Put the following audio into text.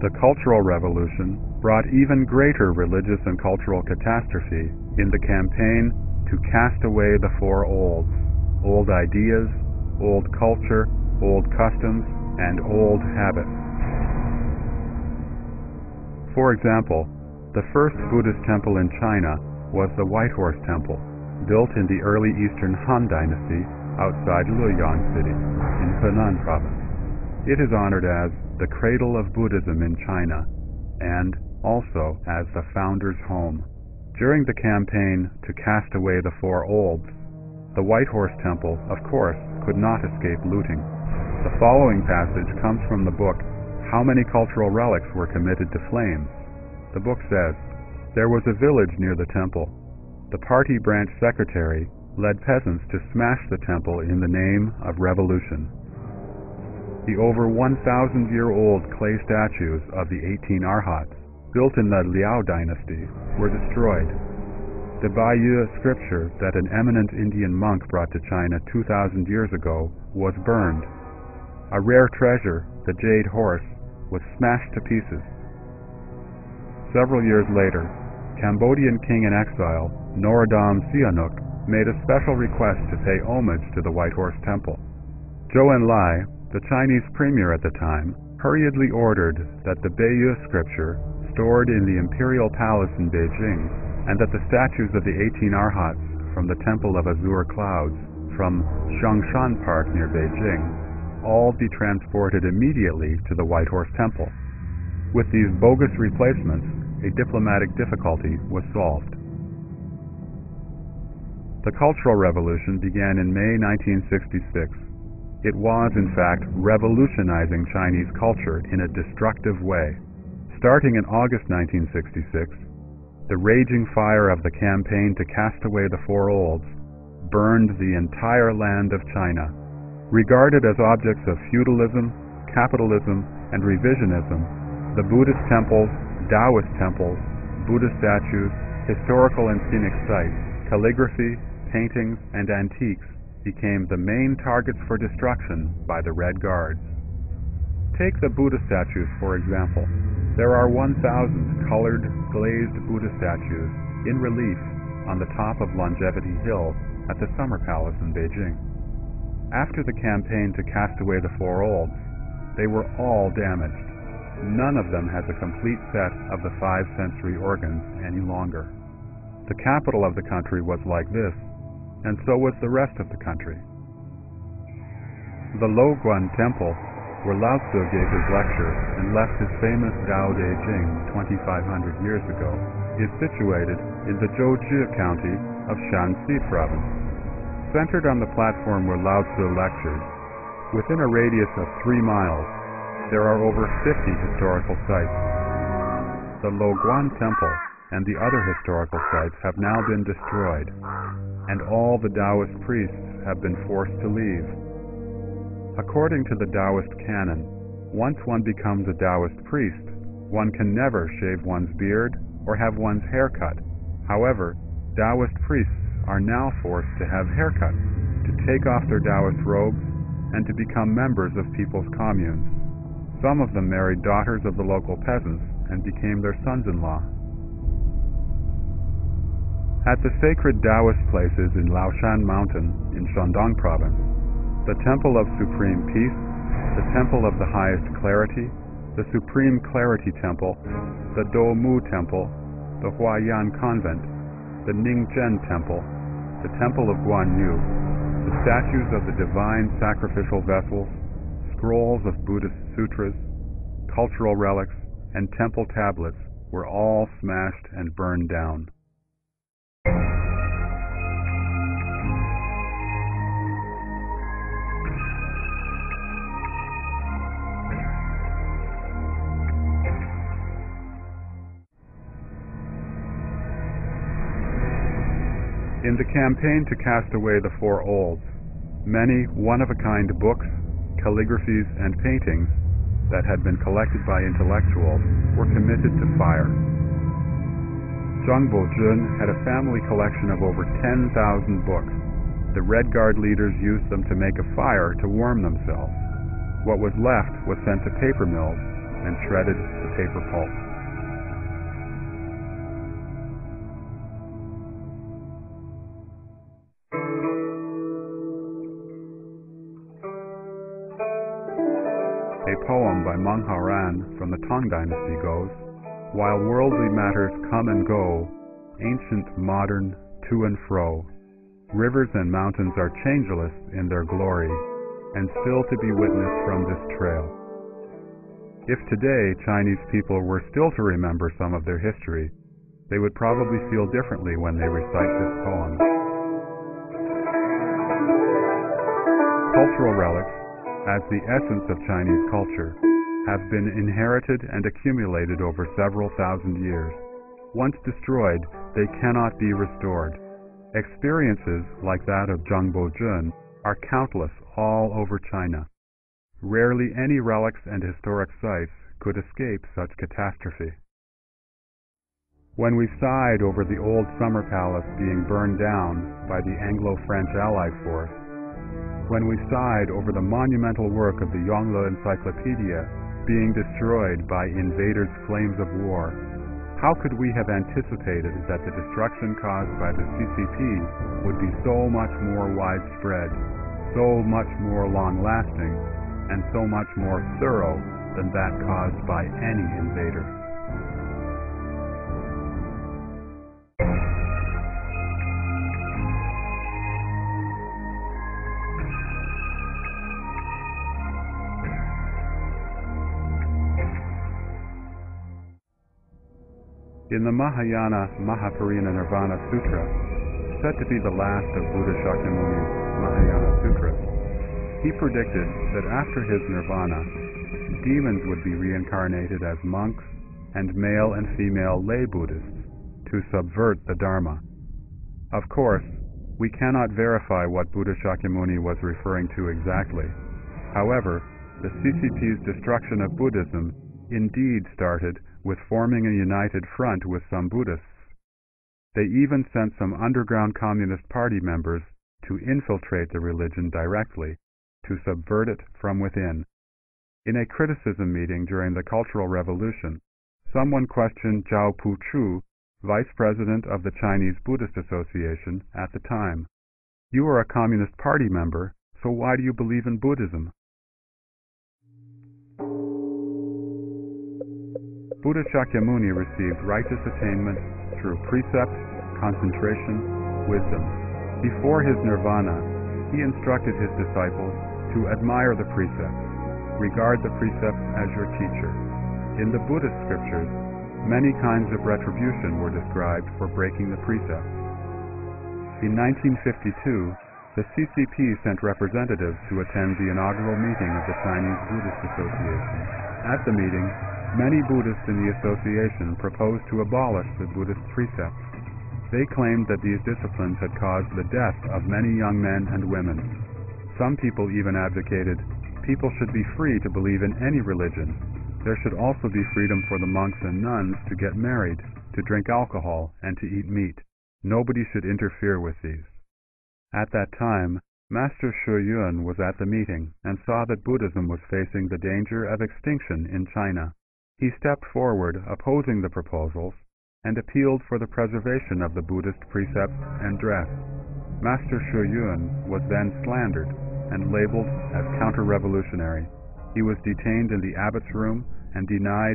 The Cultural Revolution brought even greater religious and cultural catastrophe in the campaign to cast away the four olds: old ideas, old culture, old customs, and old habits. For example, the first Buddhist temple in China was the White Horse Temple, built in the early Eastern Han Dynasty outside Luoyang City in Henan Province. It is honored as the cradle of Buddhism in China and also as the founder's home. During the campaign to cast away the four olds, the White Horse Temple, of course, could not escape looting. The following passage comes from the book How Many Cultural Relics Were Committed to Flames? The book says, "There was a village near the temple. The party branch secretary led peasants to smash the temple in the name of revolution. The over 1,000-year-old clay statues of the 18 Arhats, built in the Liao dynasty, were destroyed. The Bayeux scripture that an eminent Indian monk brought to China 2,000 years ago was burned. A rare treasure, the jade horse, was smashed to pieces." Several years later, Cambodian king in exile, Norodom Sihanouk, made a special request to pay homage to the White Horse Temple. Zhou Enlai, the Chinese premier at the time, hurriedly ordered that the Bayeux scripture, stored in the imperial palace in Beijing, and that the statues of the 18 Arhats from the Temple of Azure Clouds from Xiangshan Park near Beijing all be transported immediately to the White Horse Temple. With these bogus replacements, a diplomatic difficulty was solved. The Cultural Revolution began in May 1966. It was, in fact, revolutionizing Chinese culture in a destructive way. Starting in August 1966, the raging fire of the campaign to cast away the four olds burned the entire land of China. Regarded as objects of feudalism, capitalism, and revisionism, the Buddhist temples, Taoist temples, Buddha statues, historical and scenic sites, calligraphy, paintings, and antiques became the main targets for destruction by the Red Guards. Take the Buddha statues, for example. There are 1,000 colored, glazed Buddha statues in relief on the top of Longevity Hill at the Summer Palace in Beijing. After the campaign to cast away the four olds, they were all damaged. None of them has a complete set of the 5 sensory organs any longer. The capital of the country was like this, and so was the rest of the country. The Luoguan Temple, where Lao Tzu gave his lecture and left his famous Tao Te Ching 2,500 years ago, is situated in the Zhouzhi County of Shanxi Province. Centered on the platform where Lao Tzu lectured, within a radius of 3 miles, there are over 50 historical sites. The Luoguan Temple and the other historical sites have now been destroyed, and all the Taoist priests have been forced to leave. According to the Taoist canon, once one becomes a Taoist priest, one can never shave one's beard or have one's hair cut. However, Taoist priests are now forced to have haircuts, to take off their Taoist robes, and to become members of people's communes. Some of them married daughters of the local peasants and became their sons-in-law. At the sacred Taoist places in Laoshan Mountain in Shandong Province, the Temple of Supreme Peace, the Temple of the Highest Clarity, the Supreme Clarity Temple, the Doumu Temple, the Huayan Convent, the Ningzhen Temple, the Temple of Guanyu, the statues of the divine sacrificial vessels, scrolls of Buddhist sutras, cultural relics, and temple tablets were all smashed and burned down. In the campaign to cast away the four olds, many one-of-a-kind books, calligraphies, and paintings that had been collected by intellectuals were committed to fire. Zhang Bojun had a family collection of over 10,000 books. The Red Guard leaders used them to make a fire to warm themselves. What was left was sent to paper mills, and shredded the paper pulp. A poem by Meng Haoran from the Tang Dynasty goes, "While worldly matters come and go, ancient, modern, to and fro, rivers and mountains are changeless in their glory, and still to be witnessed from this trail." If today Chinese people were still to remember some of their history, they would probably feel differently when they recite this poem. Cultural relics, as the essence of Chinese culture, have been inherited and accumulated over several thousand years. Once destroyed, they cannot be restored. Experiences like that of Zhongbozhen are countless all over China. Rarely any relics and historic sites could escape such catastrophe. When we sighed over the old summer palace being burned down by the Anglo-French Allied force, when we sighed over the monumental work of the Yongle Encyclopedia being destroyed by invaders' flames of war, how could we have anticipated that the destruction caused by the CCP would be so much more widespread, so much more long-lasting, and so much more thorough than that caused by any invader? In the Mahayana Mahaparinirvana Sutra, said to be the last of Buddha Shakyamuni's Mahayana Sutras, he predicted that after his nirvana, demons would be reincarnated as monks and male and female lay Buddhists to subvert the Dharma. Of course, we cannot verify what Buddha Shakyamuni was referring to exactly. However, the CCP's destruction of Buddhism indeed started with forming a united front with some Buddhists. They even sent some underground Communist Party members to infiltrate the religion directly, to subvert it from within. In a criticism meeting during the Cultural Revolution, someone questioned Zhao Puchu, vice president of the Chinese Buddhist Association at the time. "You are a Communist Party member, so why do you believe in Buddhism?" Buddha Shakyamuni received righteous attainment through precept, concentration, wisdom. Before his nirvana, he instructed his disciples to admire the precepts, regard the precepts as your teacher. In the Buddhist scriptures, many kinds of retribution were described for breaking the precepts. In 1952, the CCP sent representatives to attend the inaugural meeting of the Chinese Buddhist Association. At the meeting, many Buddhists in the association proposed to abolish the Buddhist precepts. They claimed that these disciplines had caused the death of many young men and women. Some people even advocated people should be free to believe in any religion. There should also be freedom for the monks and nuns to get married, to drink alcohol, and to eat meat. Nobody should interfere with these. At that time, Master Shi Yun was at the meeting and saw that Buddhism was facing the danger of extinction in China. He stepped forward opposing the proposals and appealed for the preservation of the Buddhist precepts and dress. Master Shi Yun was then slandered and labeled as counter-revolutionary. He was detained in the abbot's room and denied